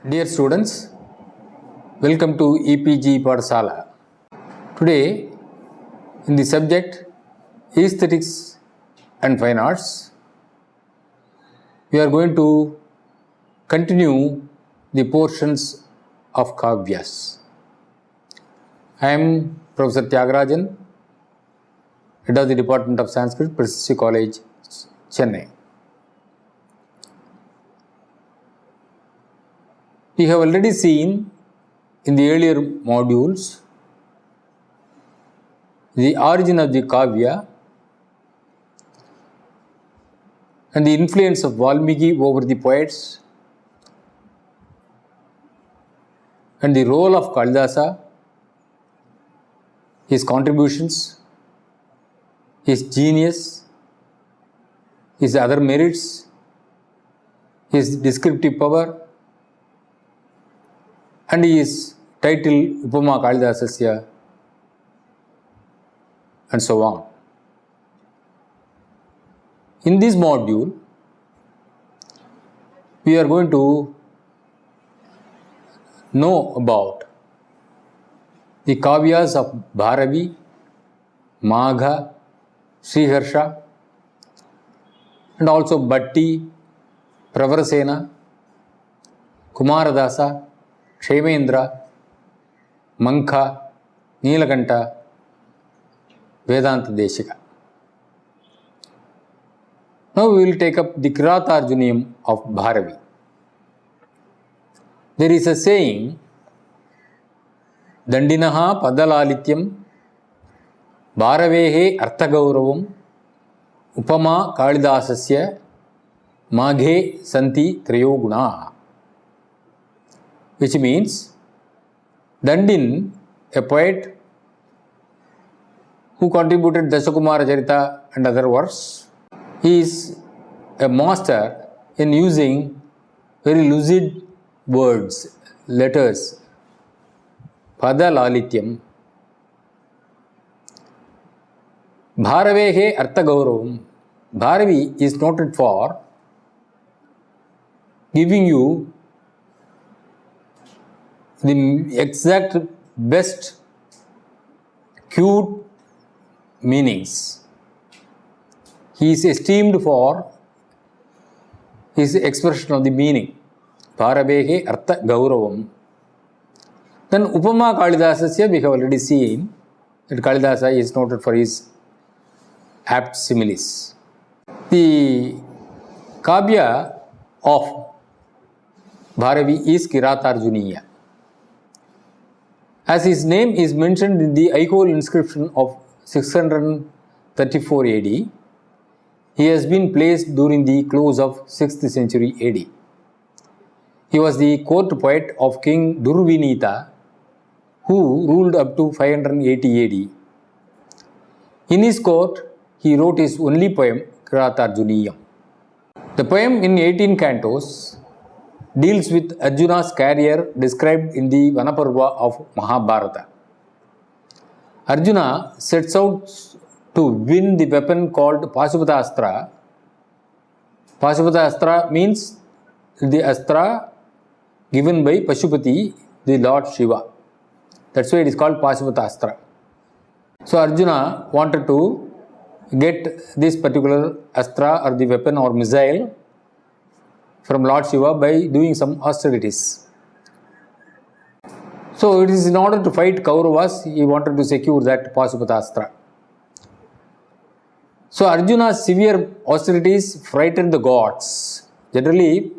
Dear students, welcome to EPG Padasala. Today, in the subject Aesthetics and Fine Arts, we are going to continue the portions of Kavyas. I am Professor Tyagarajan, Head of the Department of Sanskrit, Presidency College, Chennai. We have already seen in the earlier modules the origin of the Kavya and the influence of Valmiki over the poets and the role of Kalyadasa, his contributions, his genius, his other merits, his descriptive power, and his title Upama Kalyadasasya, and so on. In this module, we are going to know about the Kavyas of Bharavi, Maha, Sri Harsha, and also Bhatti, Pravarasena, Kumaradasa, Indra, Monka, Nilakanta, Vedanta Deshika. Now we will take up the Kiratarjuniyam of Bharavi. There is a saying, Dandinaha Padalalityam Bharavehe Arthagauravam Upama Kalidasasya Maghe Santi Trayoguna, which means Dandin, a poet who contributed Dasakumara Charita and other works, he is a master in using very lucid words, letters, Padalalityam. Bharavehe Arthagauravam. Bharavi is noted for giving you the exact best cute meanings. He is esteemed for his expression of the meaning. Bharavehe Artha Gauravam. Then Upama Kalidasasya, we have already seen that Kalidasa is noted for his apt similes. The Kavya of Bharavi is Kiratarjuniya. As his name is mentioned in the Aikol inscription of 634 AD, he has been placed during the close of 6th century AD. He was the court poet of King Durvinita, who ruled up to 580 AD. In his court, he wrote his only poem, Kiratarjuniyam. The poem in 18 cantos deals with Arjuna's career described in the Vanaparva of Mahabharata. Arjuna sets out to win the weapon called Pashupata-astra. Pashupata-astra means the astra given by Pashupati, the Lord Shiva. That's why it is called Pashupata-astra. So Arjuna wanted to get this particular astra or the weapon or missile from Lord Shiva by doing some austerities. So it is in order to fight Kauravas, he wanted to secure that Pashupata-astra. So Arjuna's severe austerities frightened the gods. Generally,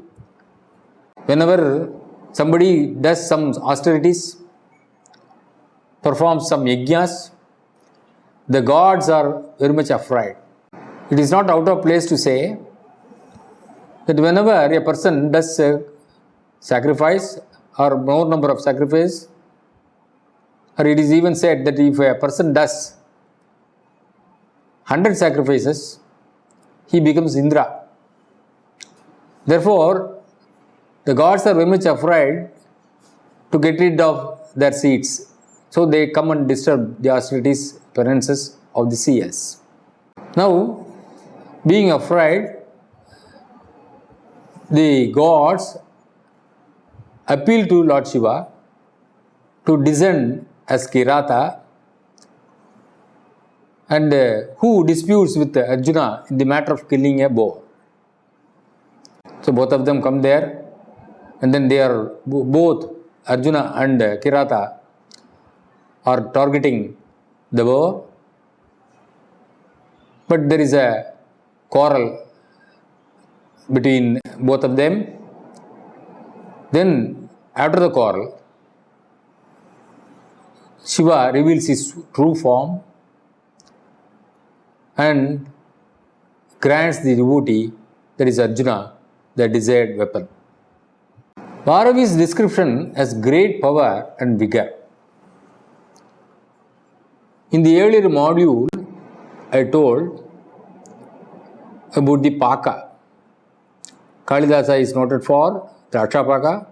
whenever somebody does some austerities, performs some yajnas, the gods are very much afraid. It is not out of place to say that whenever a person does a sacrifice or more number of sacrifices, or it is even said that if a person does 100 sacrifices, he becomes Indra. Therefore, the gods are very much afraid to get rid of their seats. So they come and disturb the austerities, penances of the seers. Now, being afraid, the gods appeal to Lord Shiva to descend as Kirata, and who disputes with Arjuna in the matter of killing a boar. So both of them come there, and then they are both Arjuna and Kirata are targeting the boar, but there is a quarrel between both of them. Then after the quarrel, Shiva reveals his true form and grants the devotee, that is Arjuna, the desired weapon. Bharavi's description has great power and vigor. In the earlier module, I told about the Paka. Kalidasa is noted for Draksha Paka,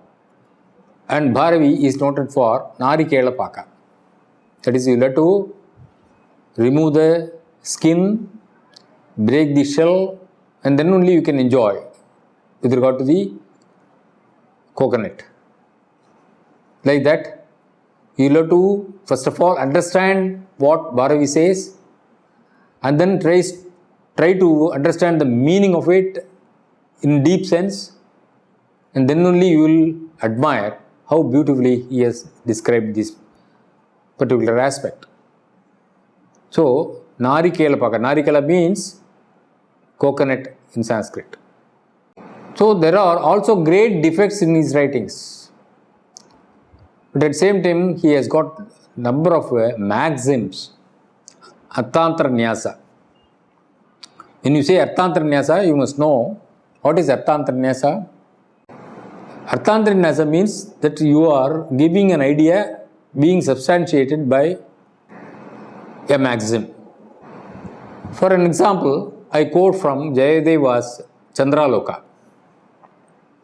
and Bharavi is noted for Narikela Paka. That is, you have to remove the skin, break the shell, and then only you can enjoy with regard to the coconut. Like that, you have to first of all understand what Bharavi says, and then try to understand the meaning of it in deep sense, and then only you will admire how beautifully he has described this particular aspect. So, Narikela Paka. Narikela means coconut in Sanskrit. So, there are also great defects in his writings. But at the same time, he has got number of maxims. Arthantra Nyasa. When you say Arthantra Nyasa, you must know what is Arthantra Nyasa. Arthantra Nyasa means that you are giving an idea being substantiated by a maxim. For an example, I quote from Jayadeva's Chandraloka,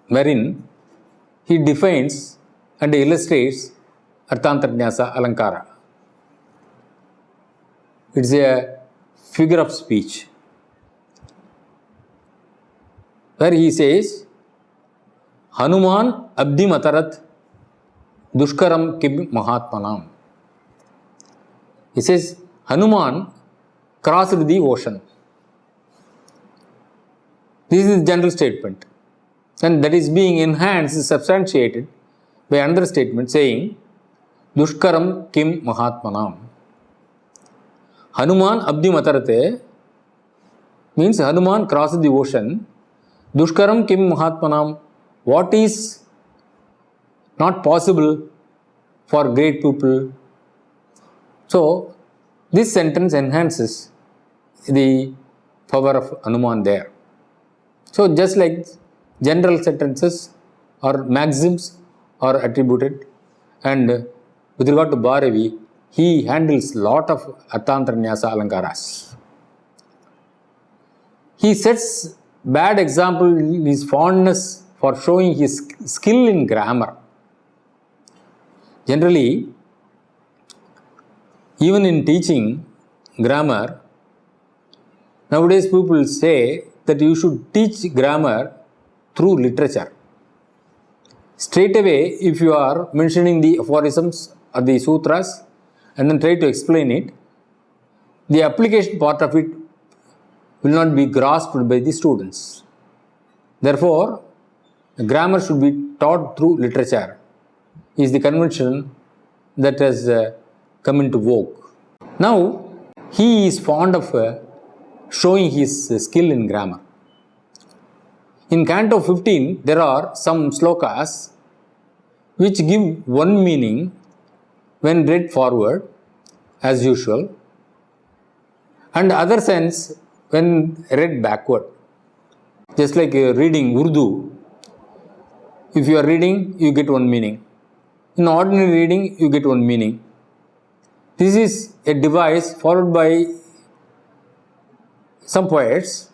wherein he defines and illustrates Arthantranyasa Alankara. It's a figure of speech, where he says, Hanuman Abdi Matarat Dushkaram Kim Mahatmanam. He says, Hanuman crossed the ocean. This is the general statement. And that is being enhanced, substantiated by another statement saying, Dushkaram Kim Mahatmanam. Hanuman Abdi Matarate means Hanuman crossed the ocean. Dushkaram Kim Mahatmanam. What is not possible for great people? So, this sentence enhances the power of Hanuman there. So, just like general sentences or maxims are attributed, and with regard to Bharavi, he handles lot of Arthantranyasa Alankaras. He sets bad example in his fondness for showing his skill in grammar. Generally, even in teaching grammar, nowadays people say that you should teach grammar through literature. Straight away, if you are mentioning the aphorisms or the sutras and then try to explain it, the application part of it will not be grasped by the students. Therefore, grammar should be taught through literature, is the convention that has come into vogue. Now, he is fond of showing his skill in grammar. In Canto 15, there are some slokas which give one meaning when read forward, as usual, and other sense when read backward. Just like reading Urdu, if you are reading, you get one meaning. In ordinary reading, you get one meaning. This is a device followed by some poets,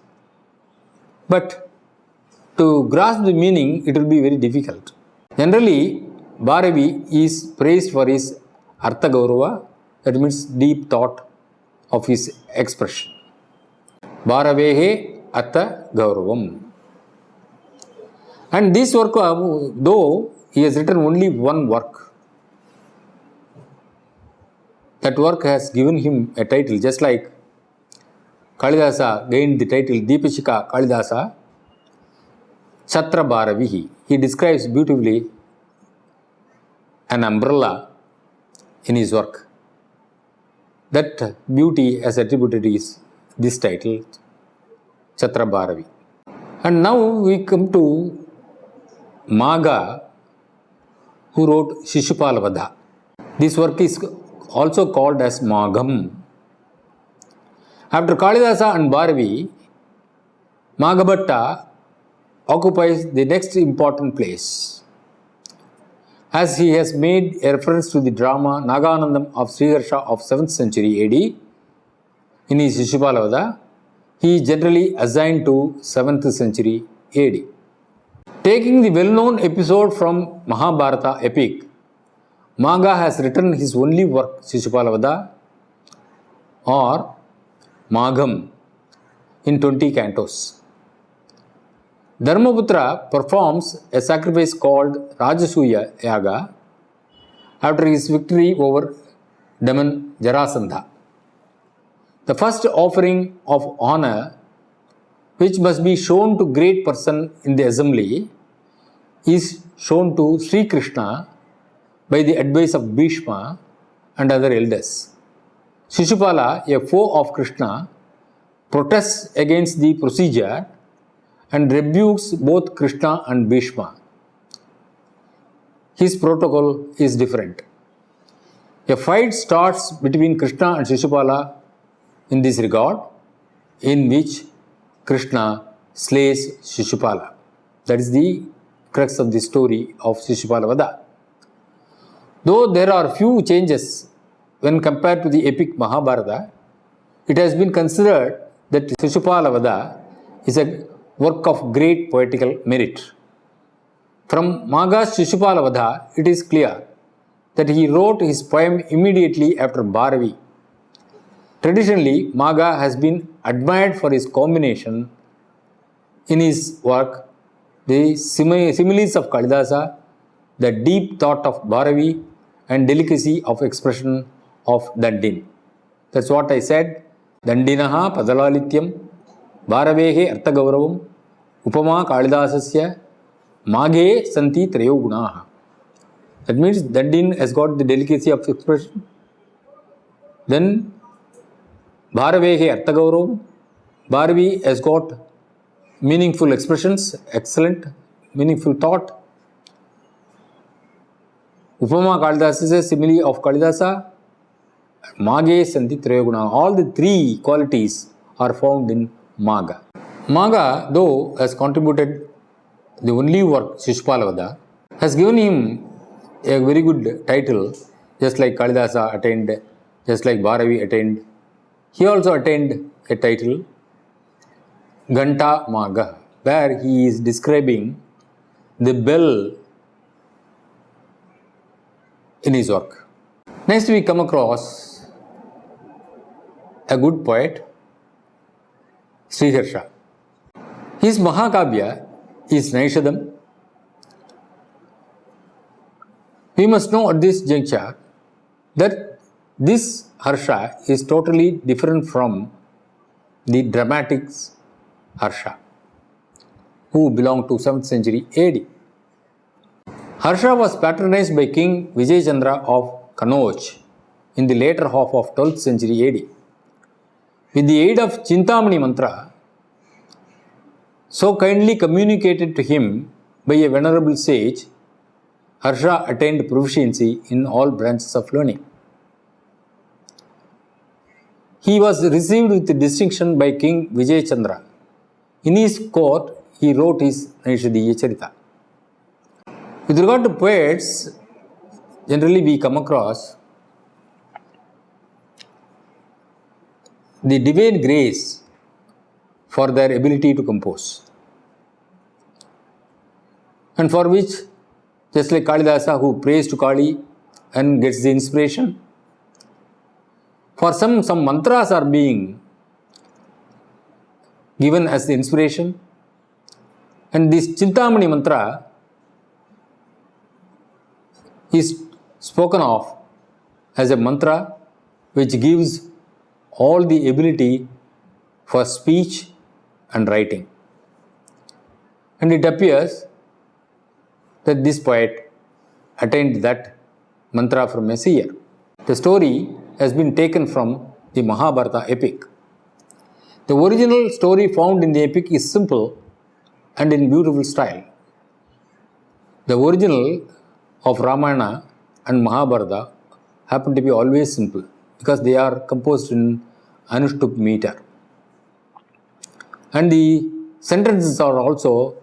but to grasp the meaning, it will be very difficult. Generally, Bharavi is praised for his Artha Gaurava, that means deep thought of his expression. Bharavehe Artha Gauravam. And this work, though he has written only one work. That work has given him a title, just like Kalidasa gained the title Deepashika Kalidasa Chhatra Bharavihi. He describes beautifully an umbrella in his work. That beauty as attributed is this title, Chhatra Bharavi. And now we come to Maha, who wrote Sisupalawada. This work is also called as Magham. After Kalidasa and Bharavi, Maghabhatta occupies the next important place, as he has made a reference to the drama Naganandam of Sri Harsha of 7th century AD. In his Sisupalawada, he is generally assigned to 7th century AD. Taking the well-known episode from Mahabharata epic, Maha has written his only work, Sisupalawada or Magham, in 20 cantos. Dharmaputra performs a sacrifice called Rajasuya Yaga after his victory over demon Jarasandha. The first offering of honor, which must be shown to great person in the assembly, is shown to Sri Krishna by the advice of Bhishma and other elders. Sisupala, a foe of Krishna, protests against the procedure and rebukes both Krishna and Bhishma. His protocol is different. A fight starts between Krishna and Sisupala in this regard, in which Krishna slays Sisupala. That is the crux of the story of Sisupalawada. Though there are few changes when compared to the epic Mahabharata, it has been considered that Sisupalawada is a work of great poetical merit. From Maga's Sisupalawada, it is clear that he wrote his poem immediately after Bharavi. Traditionally, Maha has been admired for his combination in his work, the similes of Kalidasa, the deep thought of Bharavi, and delicacy of expression of Dandin. That's what I said. Dandinaha Padalalityam Bharavehe Arthagavaravam Upama Kalidasasya Maghe Santi Trayo Gunaha. That means Dandin has got the delicacy of expression. Then Bharavehe Arthagavaravam, Bharavi has got meaningful expressions, excellent, meaningful thought. Upama Kalidasa is a simile of Kalidasa. Maghe Santi Trayoguna. All the three qualities are found in Maha. Maha, though, has contributed the only work, Sisupalawada, has given him a very good title, just like Kalidasa attained, just like Bharavi attained. He also attained a title, Ghanta Maga, where he is describing the bell in his work. Next, we come across a good poet, Sri Harsha. His Mahakavya is Naishadam. We must know at this juncture that this Harsha is totally different from the dramatics Harsha, who belonged to 7th century AD. Harsha was patronized by King Vijayachandra of Kannauj in the later half of 12th century AD. With the aid of Chintamani mantra, so kindly communicated to him by a venerable sage, Harsha attained proficiency in all branches of learning. He was received with distinction by King Vijayachandra. In his court, he wrote his Naishadiya Charita. With regard to poets, generally we come across the divine grace for their ability to compose, and for which, just like Kalidasa, who prays to Kali and gets the inspiration, for some mantras are being given as the inspiration, and this Chintamani mantra is spoken of as a mantra which gives all the ability for speech and writing. And it appears that this poet attained that mantra from a seer. The story has been taken from the Mahabharata epic. The original story found in the epic is simple and in beautiful style. The original of Ramayana and Mahabharata happen to be always simple because they are composed in Anushtup meter. And the sentences are also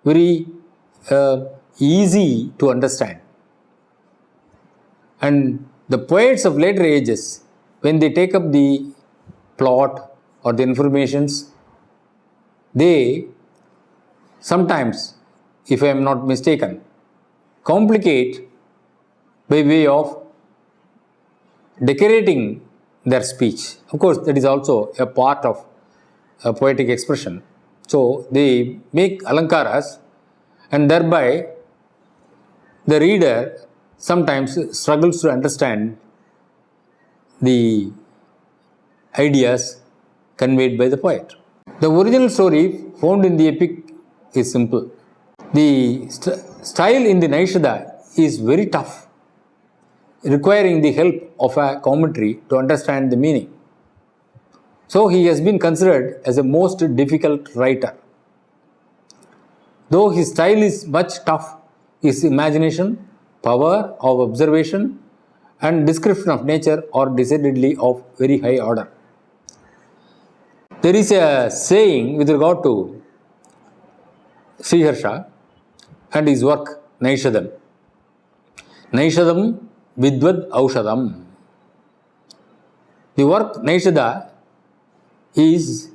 very easy to understand. And the poets of later ages, when they take up the plot or the informations, they sometimes, if I am not mistaken, complicate by way of decorating their speech. Of course, that is also a part of a poetic expression. So, they make alankaras, and thereby the reader sometimes struggles to understand the ideas conveyed by the poet. The original story found in the epic is simple. The style in the Naishada is very tough, requiring the help of a commentary to understand the meaning. So he has been considered as a most difficult writer. Though his style is much tough, his imagination, power of observation and description of nature are decidedly of very high order. There is a saying with regard to Sri Harsha and his work Naishadam. Naishadam Vidvad Aushadam. The work Naishada is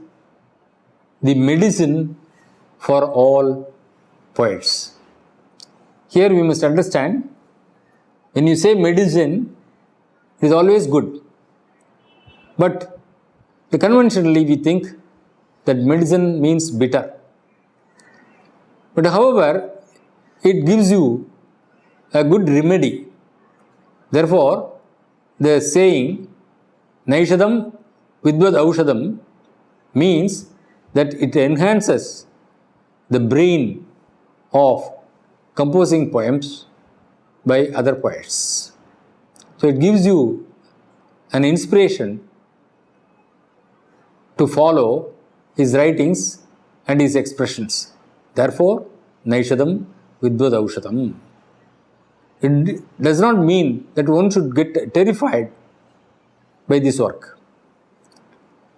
the medicine for all poets. Here we must understand, when you say medicine, it is always good. But conventionally we think that medicine means bitter. But however, it gives you a good remedy. Therefore, the saying Naishadam Vidvad Aushadam means that it enhances the brain of composing poems by other poets. So it gives you an inspiration to follow his writings and his expressions. Therefore, Naishadam Vidvad Aushadam. It does not mean that one should get terrified by this work.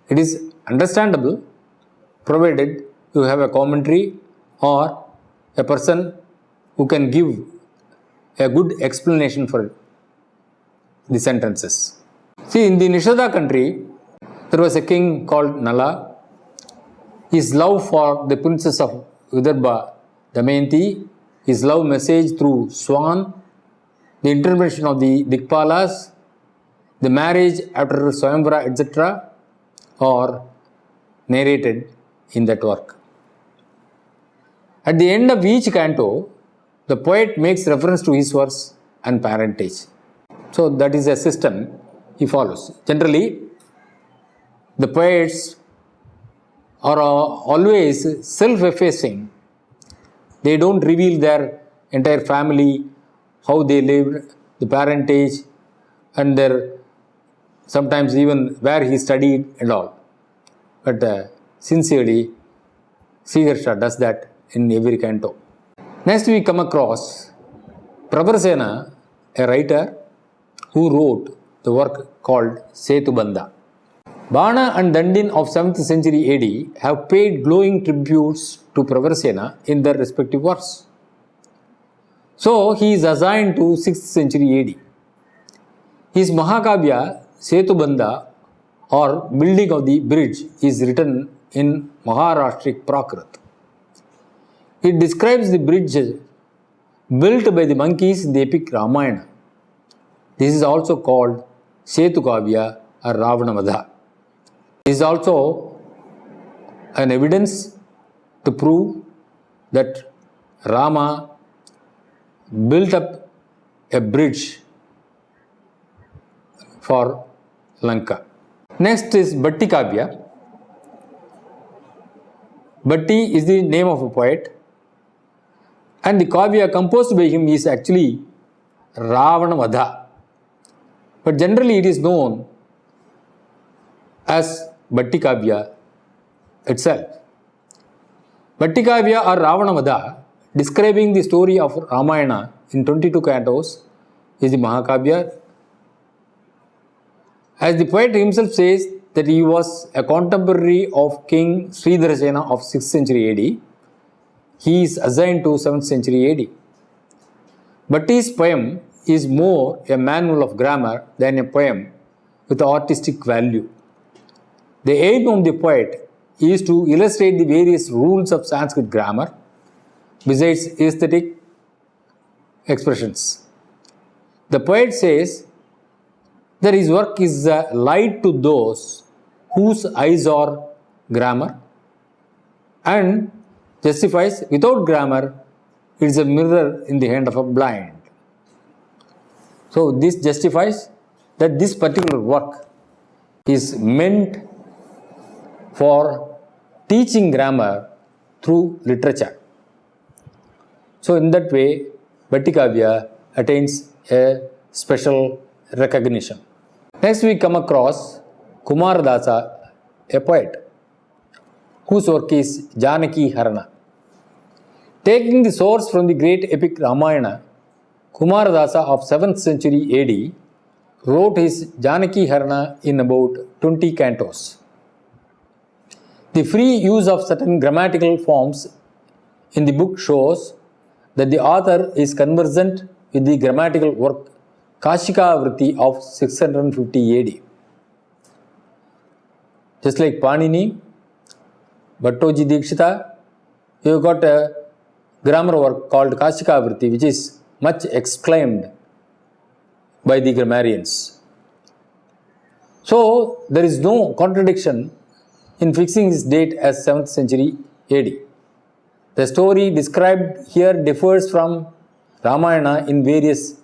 It is understandable provided you have a commentary or a person who can give a good explanation for the sentences. See, in the Nishada country, there was a king called Nala. His love for the princess of Vidarbha, Damayanti, his love message through swan, the intervention of the Dikpalas, the marriage after Swayamvara, etc., are narrated in that work. At the end of each canto, the poet makes reference to his verse and parentage. So that is a system he follows. Generally, the poets are always self-effacing. They don't reveal their entire family, how they lived, the parentage, and their sometimes even where he studied and all. But sincerely, Sri Harsha does that in every canto. Next we come across Pravarasena, a writer who wrote the work called Setubandha. Bana and Dandin of 7th century AD have paid glowing tributes to Pravarasena in their respective works. So he is assigned to 6th century AD. His Mahakavya Setubandha, or Building of the Bridge, is written in Maharashtric Prakrit. It describes the bridge built by the monkeys in the epic Ramayana. This is also called Setu Kavya or Ravanavadha. This is also an evidence to prove that Rama built up a bridge for Lanka. Next is Bhatti Kavya. Bhatti is the name of a poet, and the Kavya composed by him is actually Ravanavadha. But generally it is known as Bhatti Kavya itself. Bhatti Kavya or Ravanavadha, describing the story of Ramayana in 22 cantos, is the Mahakavya. As the poet himself says that he was a contemporary of King Sridharasena of 6th century AD, he is assigned to 7th century AD. Bhatti's poem is more a manual of grammar than a poem with artistic value. The aim of the poet is to illustrate the various rules of Sanskrit grammar besides aesthetic expressions. The poet says that his work is a light to those whose eyes are grammar, and justifies without grammar it is a mirror in the hand of a blind. So this justifies that this particular work is meant for teaching grammar through literature. So in that way, Bhatti Kavya attains a special recognition. Next we come across Kumaradasa, a poet, whose work is Janaki Harana. Taking the source from the great epic Ramayana, Kumaradasa of 7th century AD wrote his Janaki Harana in about 20 cantos. The free use of certain grammatical forms in the book shows that the author is conversant with the grammatical work Kashika Vritti of 650 AD. Just like Panini, Bhattoji Dikshita, you have got a grammar work called Kashika Vritti, which is much exclaimed by the grammarians. So there is no contradiction in fixing his date as 7th century AD. The story described here differs from Ramayana in various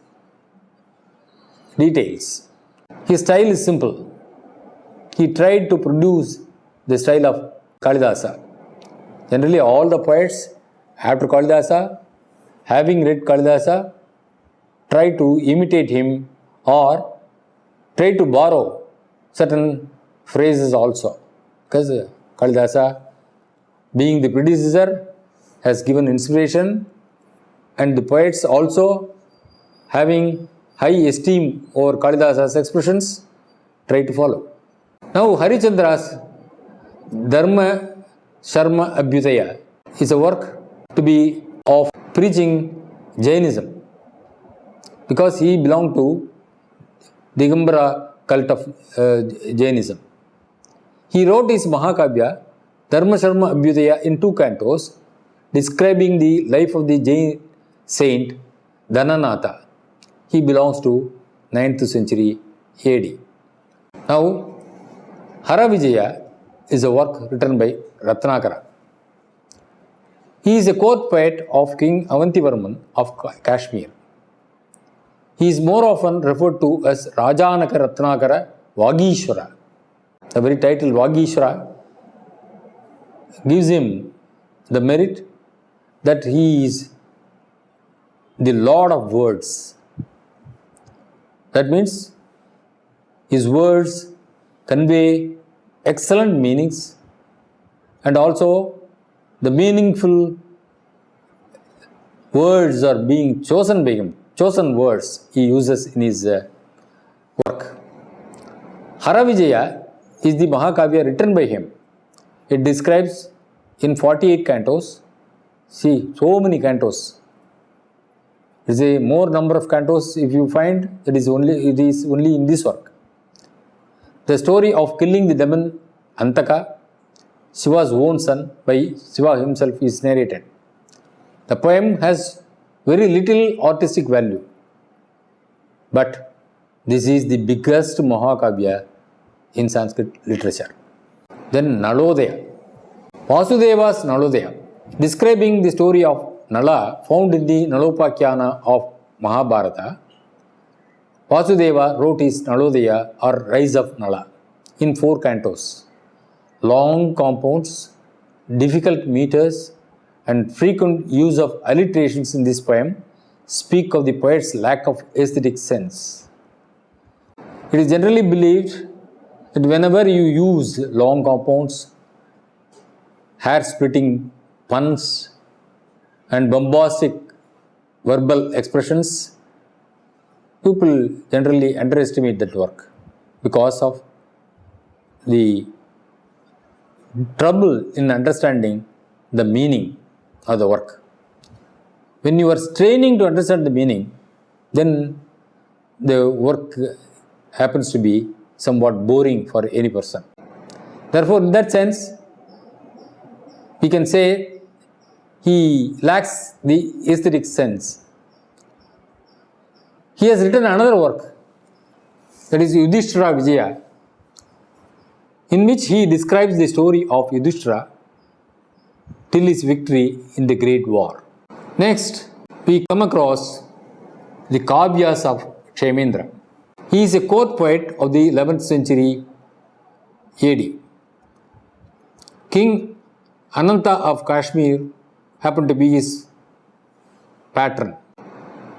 details. His style is simple. He tried to produce the style of Kalidasa. Generally all the poets after Kalidasa, having read Kalidasa, try to imitate him or try to borrow certain phrases also. Because Kalidasa, being the predecessor, has given inspiration, and the poets also, having high esteem over Kalidasa's expressions, try to follow. Now Harichandra's Dharma Sharma Abhyudaya is a work to be of preaching Jainism, because he belonged to Digambara cult of Jainism. He wrote his Mahakavya Dharma Sharma Abhyudaya in 2 cantos, describing the life of the Jain saint Dhananatha. He belongs to 9th century AD. Now, Hara Vijaya is a work written by Ratnakara. He is a court poet of King Avantivarman of Kashmir. He is more often referred to as Rajanaka Ratnakara Vagishwara. The very title Vagishwara gives him the merit that he is the Lord of words. That means his words convey excellent meanings, and also the meaningful words are being chosen by him. Chosen words he uses in his work. Hara Vijaya is the Mahakavya written by him. It describes in 48 cantos. See, so many cantos. There is a more number of cantos if you find it is only in this work. The story of killing the demon Antaka, Shiva's own son, by Shiva himself is narrated. The poem has very little artistic value, but this is the biggest Mahakavya in Sanskrit literature. Then Nalodaya. Vasudeva's Nalodaya, describing the story of Nala found in the Nalopakyana of Mahabharata, Vasudeva wrote his Nalodaya or Rise of Nala in 4 cantos. Long compounds, difficult meters, and frequent use of alliterations in this poem speak of the poet's lack of aesthetic sense. It is generally believed that whenever you use long compounds, hair-splitting puns, and bombastic verbal expressions, people generally underestimate that work because of the trouble in understanding the meaning of the work. When you are straining to understand the meaning, then the work happens to be somewhat boring for any person. Therefore, in that sense, we can say he lacks the aesthetic sense. He has written another work, that is Yudhishthira Vijaya, in which he describes the story of Yudhishthira till his victory in the Great War. Next, we come across the Kavyas of Kshamendra. He is a court poet of the 11th century AD. King Ananta of Kashmir happened to be his patron.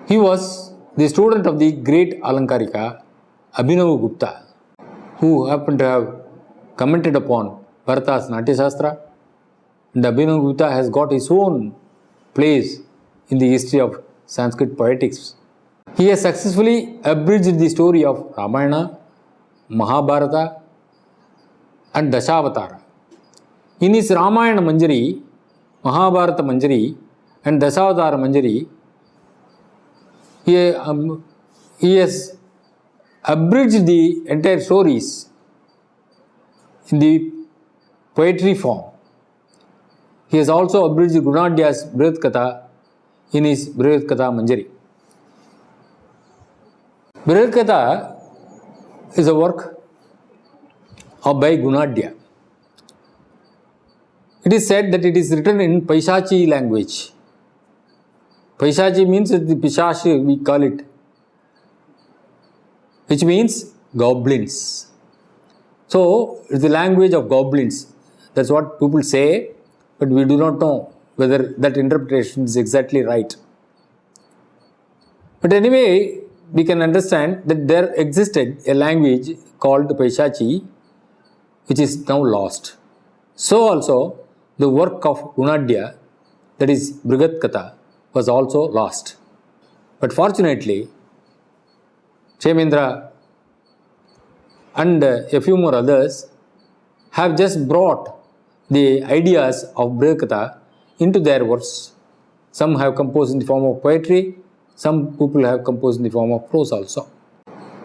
He was the student of the great Alankarika Abhinavagupta, who happened to have commented upon Bharata's Natya Shastra, and Abhinavagupta has got his own place in the history of Sanskrit poetics. He has successfully abridged the story of Ramayana, Mahabharata, and Dashavatara. In his Ramayana Manjari, Mahabharata Manjari, and Dashavatara Manjari, he has abridged the entire stories in the poetry form. He has also abridged Gunadhya's Brihat Katha in his Brihat Katha Manjari. Brihat Katha is a work by Gunadhya. It is said that it is written in Paishachi language. Paishachi means the Pishachi, we call it, which means goblins. So, it's the language of goblins. That's what people say, but we do not know whether that interpretation is exactly right. But anyway, we can understand that there existed a language called Paishachi, which is now lost. So also, the work of Gunadhya, that is Brihat Katha, was also lost. But fortunately, Kshamendra and a few more others have just brought the ideas of Brihat Katha into their works. Some have composed in the form of poetry, some people have composed in the form of prose also.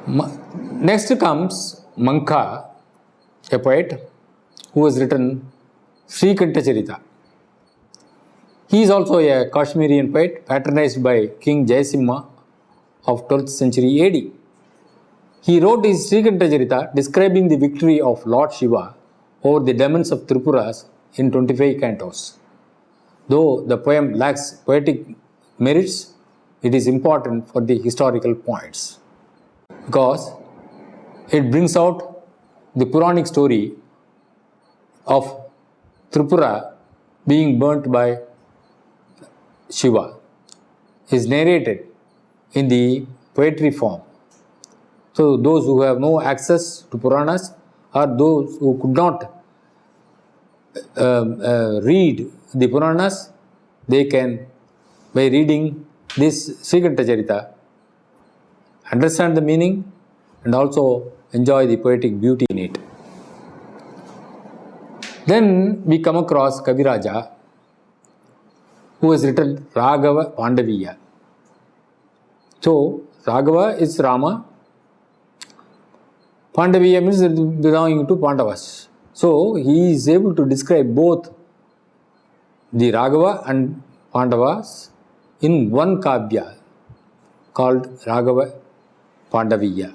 Next comes Monka, a poet who has written Srikanta Charita. He is also a Kashmirian poet patronized by King Jayasimha of 12th century AD. He wrote his Srikanta Charita describing the victory of Lord Shiva over the demons of Tripuras in 25 cantos. Though the poem lacks poetic merits, it is important for the historical points because it brings out the Puranic story of Tripura being burnt by Shiva. It is narrated in the poetry form. So those who have no access to Puranas or those who could not read the Puranas, they can, by reading this Srikanta Charita, understand the meaning and also enjoy the poetic beauty in it. Then we come across Kavyaraja, who has written Raghava Pandaviya. So, Raghava is Rama, Pandaviya means belonging to Pandavas. So, he is able to describe both the Raghava and Pandavas in one Kavya called Raghava Pandaviya.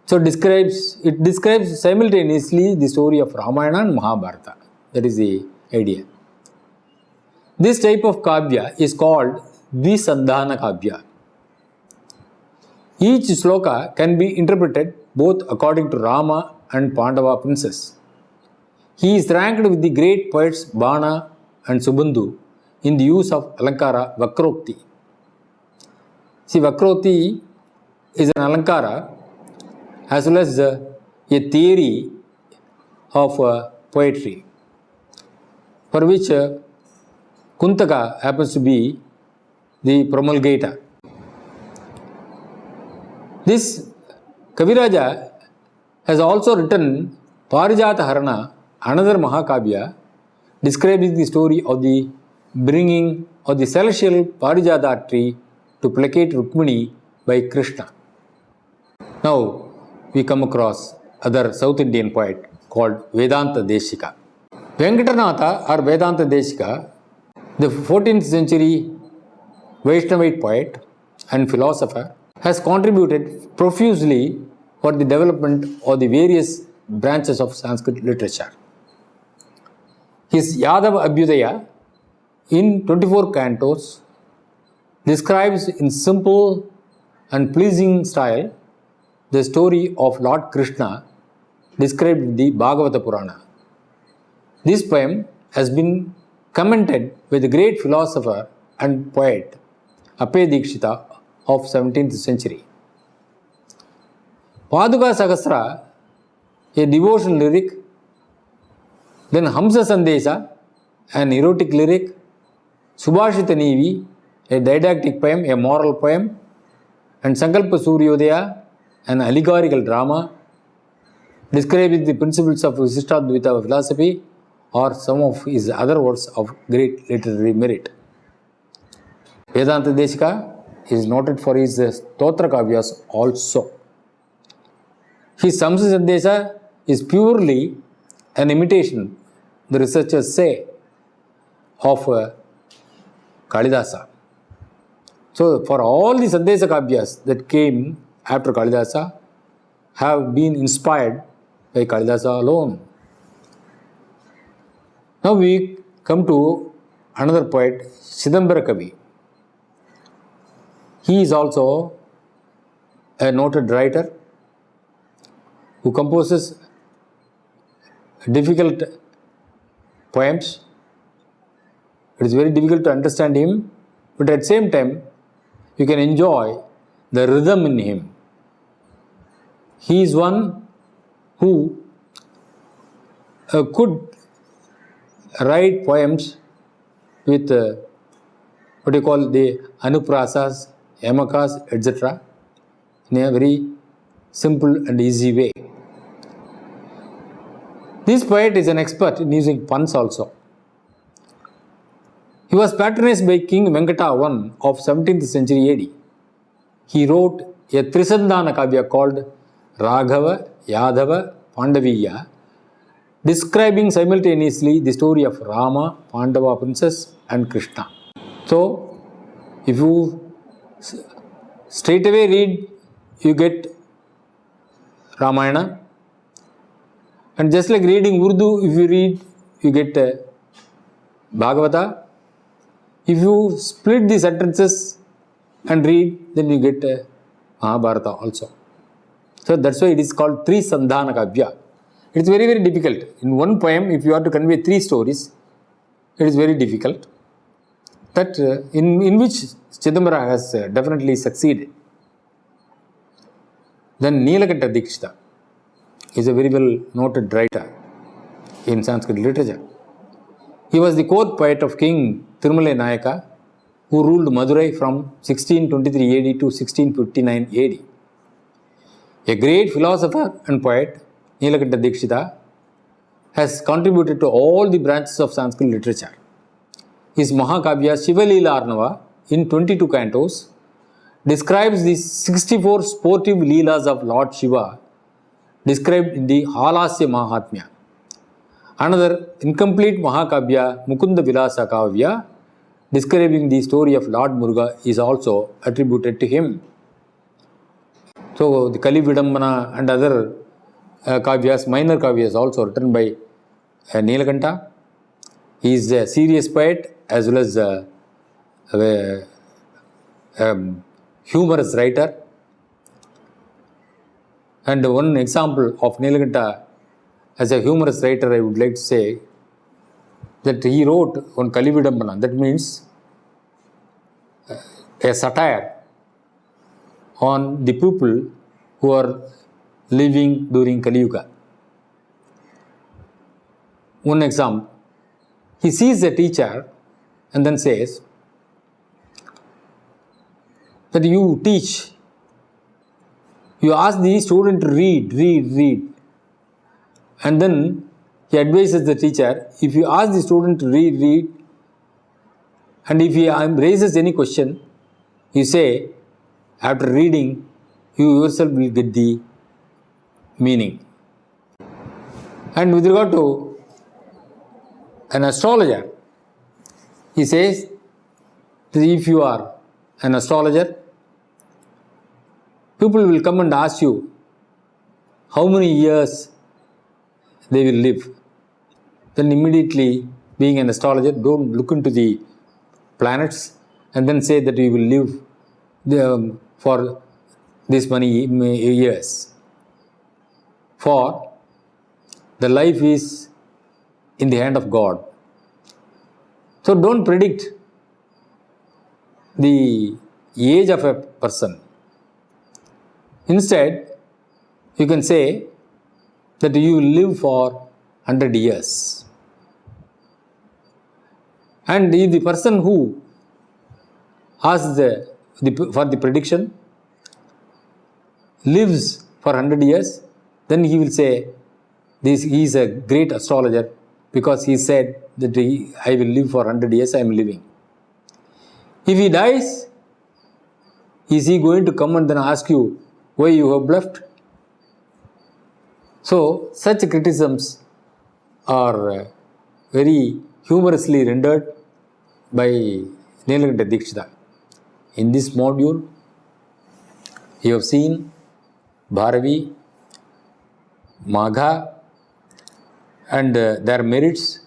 So, it describes simultaneously the story of Ramayana and Mahabharata. That is the idea. This type of Kavya is called Dvisandhana Kavya. Each sloka can be interpreted both according to Rama and Pandava princess. He is ranked with the great poets Bana and Subandhu in the use of Alankara Vakrokti. See, Vakrokti is an Alankara as well as a theory of poetry, for which Kuntaka happens to be the promulgator. This Kavyaraja has also written Parijata Harana, another Mahakavya, describing the story of the bringing of the celestial Parijata tree to placate Rukmini by Krishna. Now we come across other South Indian poet called Vedanta Deshika. Venkatanatha or Vedanta Deshika, the 14th century Vaishnavite poet and philosopher, has contributed profusely for the development of the various branches of Sanskrit literature. His Yadava Abhyudaya in 24 cantos describes in simple and pleasing style the story of Lord Krishna described in the Bhagavata Purana. This poem has been commented by the great philosopher and poet Apaya Dikshita of 17th century. Paduka Sahasra, a devotional lyric, then Hamsa Sandesa, an erotic lyric, Subhashita Nevi, a didactic poem, a moral poem, and Sankalpa Suryodaya, an allegorical drama, describing the principles of Visishtadvaita philosophy, or some of his other works of great literary merit. Vedanta Deshika is noted for his Stotra Kavyas also. His Samsa Sandesa is purely an imitation, the researchers say, of Kalidasa. So, for all the Sandesa Kavyas that came after Kalidasa have been inspired by Kalidasa alone. Now we come to another poet, Chidambara Kavi. He is also a noted writer who composes difficult poems. It is very difficult to understand him, but at the same time, you can enjoy the rhythm in him. He is one who could write poems with what you call the anuprasas, yamakas, etc. in a very simple and easy way. This poet is an expert in using puns also. He was patronized by King Venkata I of 17th century AD. He wrote a Trisandhana Kavya called Raghava, Yadava, Pandaviya, describing simultaneously the story of Rama, Pandava princess and Krishna. So, if you straight away read, you get Ramayana. And just like reading Urdu, if you read, you get Bhagavata. If you split the sentences and read, then you get Mahabharata also. So that's why it is called Trisandhana Kavya. It is very, very difficult. In one poem, if you have to convey 3 stories, it is very difficult. That in which Chidambara has definitely succeeded. Then Nilakanta Dikshita is a very well noted writer in Sanskrit literature. He was the court poet of King Tirumalai Nayaka, who ruled Madurai from 1623 AD to 1659 AD. A great philosopher and poet, Nilakanta Dikshita, has contributed to all the branches of Sanskrit literature. His Mahakavya Shivalila Arnava in 22 cantos describes the 64 sportive leelas of Lord Shiva described in the Halasya Mahatmya. Another incomplete Mahakavya Mukunda Vilasa Kavya describing the story of Lord Muruga is also attributed to him. So the Kali Vidambana and other Kavyas, minor Kavyas also written by Nilakanta. He is a serious poet as well as a humorous writer. And one example of Nilakanta as a humorous writer, I would like to say that he wrote on Kalividambana, that means a satire on the people who are living during Kali Yuga. One example, he sees a teacher and then says that you teach, you ask the student to read. And then he advises the teacher, if you ask the student to read, and if he raises any question, you say, after reading, you yourself will get the meaning. And with regard to an astrologer, he says that if you are an astrologer, people will come and ask you how many years they will live. Then immediately, being an astrologer, don't look into the planets and then say that you will live for this many years. For the life is in the hand of God. So don't predict the age of a person. Instead, you can say that you will live for 100 years. And if the person who asks for the prediction lives for 100 years, then he will say he is a great astrologer because he said that I will live for 100 years, I am living. If he dies, is he going to come and then ask you why you have bluffed? So, such criticisms are very humorously rendered by Nilakanta Dikshita. In this module, you have seen Bharavi, Maha, and their merits,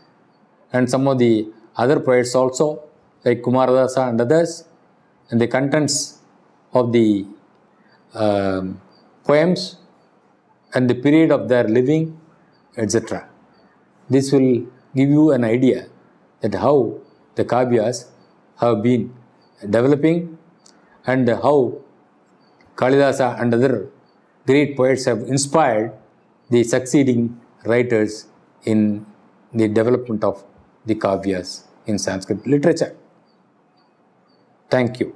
and some of the other poets also, like Kumaradasa and others, and the contents of the poems and the period of their living, etc. This will give you an idea that how the Kavyas have been developing and how Kalidasa and other great poets have inspired the succeeding writers in the development of the Kavyas in Sanskrit literature. Thank you.